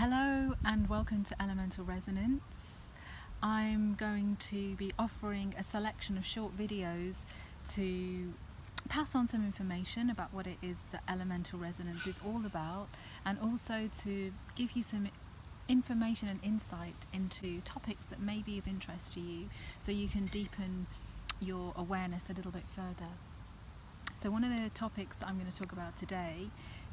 Hello and welcome to Elemental Resonance. I'm going to be offering a selection of short videos to pass on some information about what it is that Elemental Resonance is all about, and also to give you some information and insight into topics that may be of interest to you, so you can deepen your awareness a little bit further. So one of the topics that I'm going to talk about today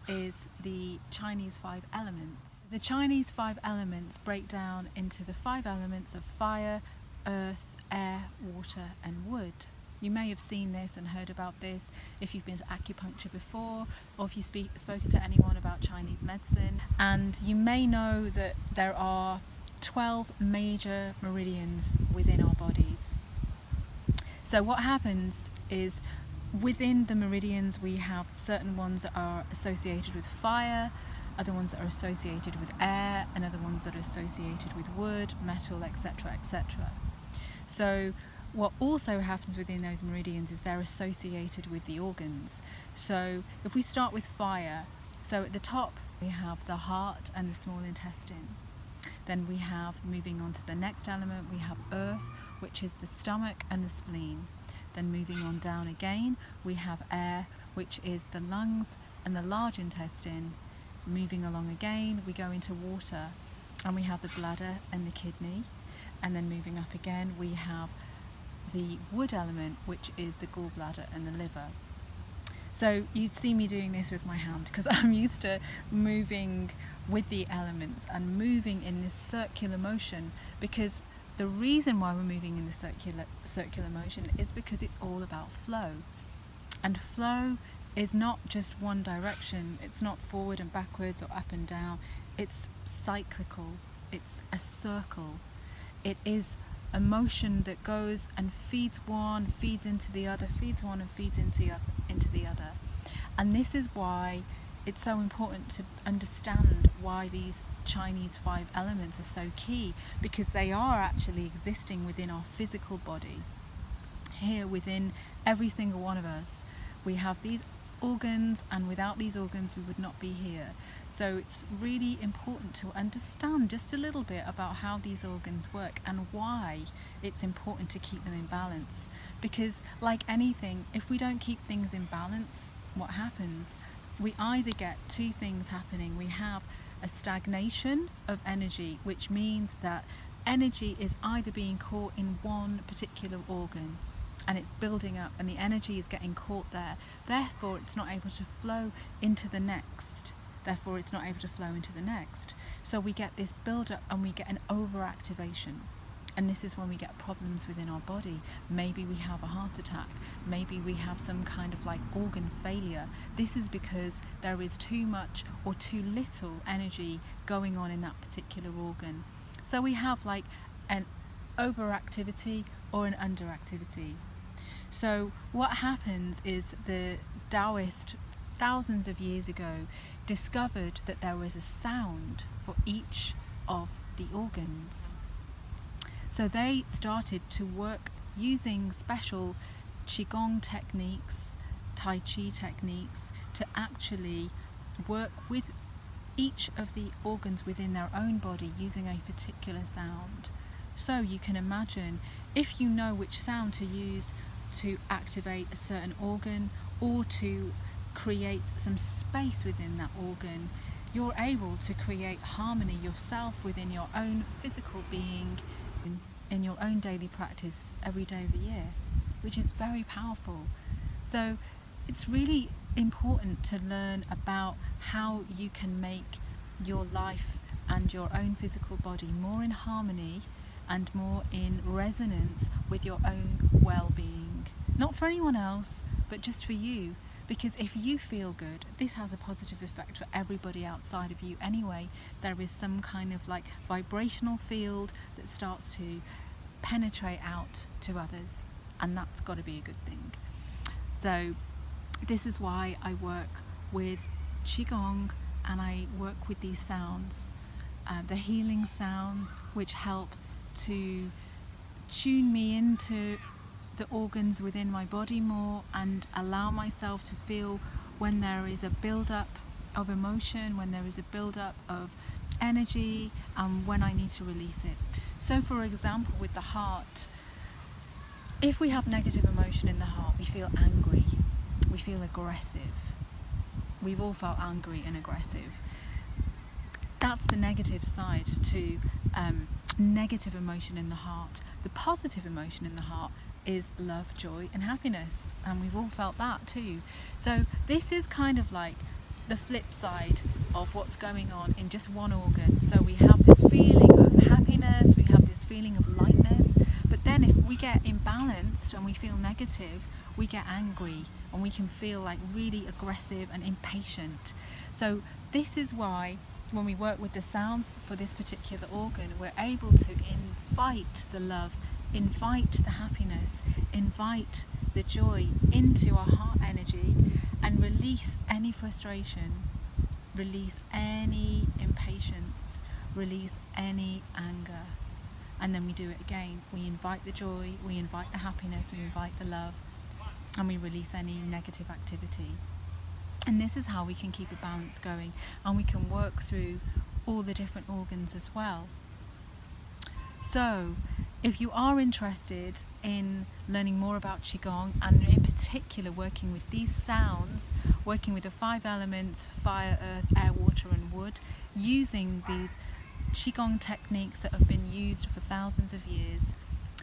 is the Chinese 5 elements. The Chinese 5 elements break down into the 5 elements of fire, earth, air, water and wood. You may have seen this and heard about this if you've been to acupuncture before, or if you've spoken to anyone about Chinese medicine. And you may know that there are 12 major meridians within our bodies. So what happens is, within the meridians we have certain ones that are associated with fire, other ones that are associated with air, and other ones that are associated with wood, metal, etc., etc. So what also happens within those meridians is they're associated with the organs. So if we start with fire, so at the top we have the heart and the small intestine. Then we have, moving on to the next element, we have earth, which is the stomach and the spleen. Then moving on down again, we have air, which is the lungs and the large intestine. Moving along again, we go into water, and we have the bladder and the kidney. And then moving up again, we have the wood element, which is the gallbladder and the liver. So you'd see me doing this with my hand, because I'm used to moving with the elements and moving in this circular motion, because the reason why we're moving in the circular motion is because it's all about flow. And flow is not just one direction. It's not forward and backwards or up and down. It's cyclical. It's a circle. It is a motion that goes and feeds one, feeds into the other, feeds one and feeds into the other. And this is why it's so important to understand why these Chinese 5 elements are so key, because they are actually existing within our physical body. Here within every single one of us, we have these organs, and without these organs we would not be here. So it's really important to understand just a little bit about how these organs work and why it's important to keep them in balance. Because like anything, if we don't keep things in balance, what happens? We either get two things happening. We have a stagnation of energy, which means that energy is either being caught in one particular organ and it's building up, and the energy is getting caught there. Therefore, it's not able to flow into the next. Therefore, it's not able to flow into the next. So we get this build-up and we get an overactivation. And this is when we get problems within our body. Maybe we have a heart attack. Maybe we have some kind of like organ failure. This is because there is too much or too little energy going on in that particular organ. So we have like an overactivity or an underactivity. So what happens is the Taoist, thousands of years ago, discovered that there was a sound for each of the organs. So they started to work using special Qi Gong techniques, Tai Chi techniques, to actually work with each of the organs within their own body using a particular sound. So you can imagine, if you know which sound to use to activate a certain organ or to create some space within that organ, you're able to create harmony yourself within your own physical being, in your own daily practice every day of the year, which is very powerful. So it's really important to learn about how you can make your life and your own physical body more in harmony and more in resonance with your own well-being. Not for anyone else, but just for you. Because if you feel good, this has a positive effect for everybody outside of you anyway. There is some kind of like vibrational field that starts to penetrate out to others, and that's got to be a good thing. So this is why I work with Qi Gong, and I work with these sounds, the healing sounds, which help to tune me into the organs within my body more and allow myself to feel when there is a build-up of emotion, when there is a build-up of energy, and when I need to release it. So for example, with the heart, if we have negative emotion in the heart, we feel angry, we feel aggressive. We've all felt angry and aggressive. That's the negative side to negative emotion in the heart. The positive emotion in the heart is love, joy and happiness, and we've all felt that too. So this is kind of like the flip side of what's going on in just one organ. So we have this feeling of happiness, we have this feeling of lightness, but then if we get imbalanced and we feel negative, we get angry and we can feel like really aggressive and impatient. So this is why when we work with the sounds for this particular organ, we're able to invite the love, invite the happiness, invite the joy into our heart energy, and release any frustration, release any impatience, release any anger. And then we do it again. We invite the joy, we invite the happiness, we invite the love, and we release any negative activity. And this is how we can keep a balance going, and we can work through all the different organs as well. So if you are interested in learning more about Qi Gong, and in particular working with these sounds, working with the 5 elements, fire, earth, air, water and wood, using these Qi Gong techniques that have been used for thousands of years,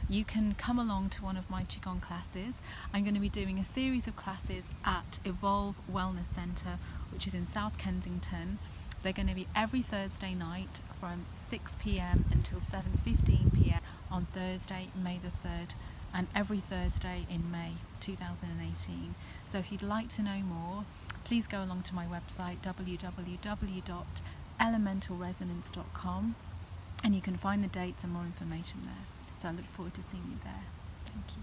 you can come along to one of my Qi Gong classes. I'm going to be doing a series of classes at Evolve Wellness Centre, which is in South Kensington. They're going to be every Thursday night from 6 p.m. until 7:15 p.m. on Thursday, May the 3rd, and every Thursday in May 2018. So if you'd like to know more, please go along to my website www.elementalresonance.com, and you can find the dates and more information there. So I look forward to seeing you there. Thank you.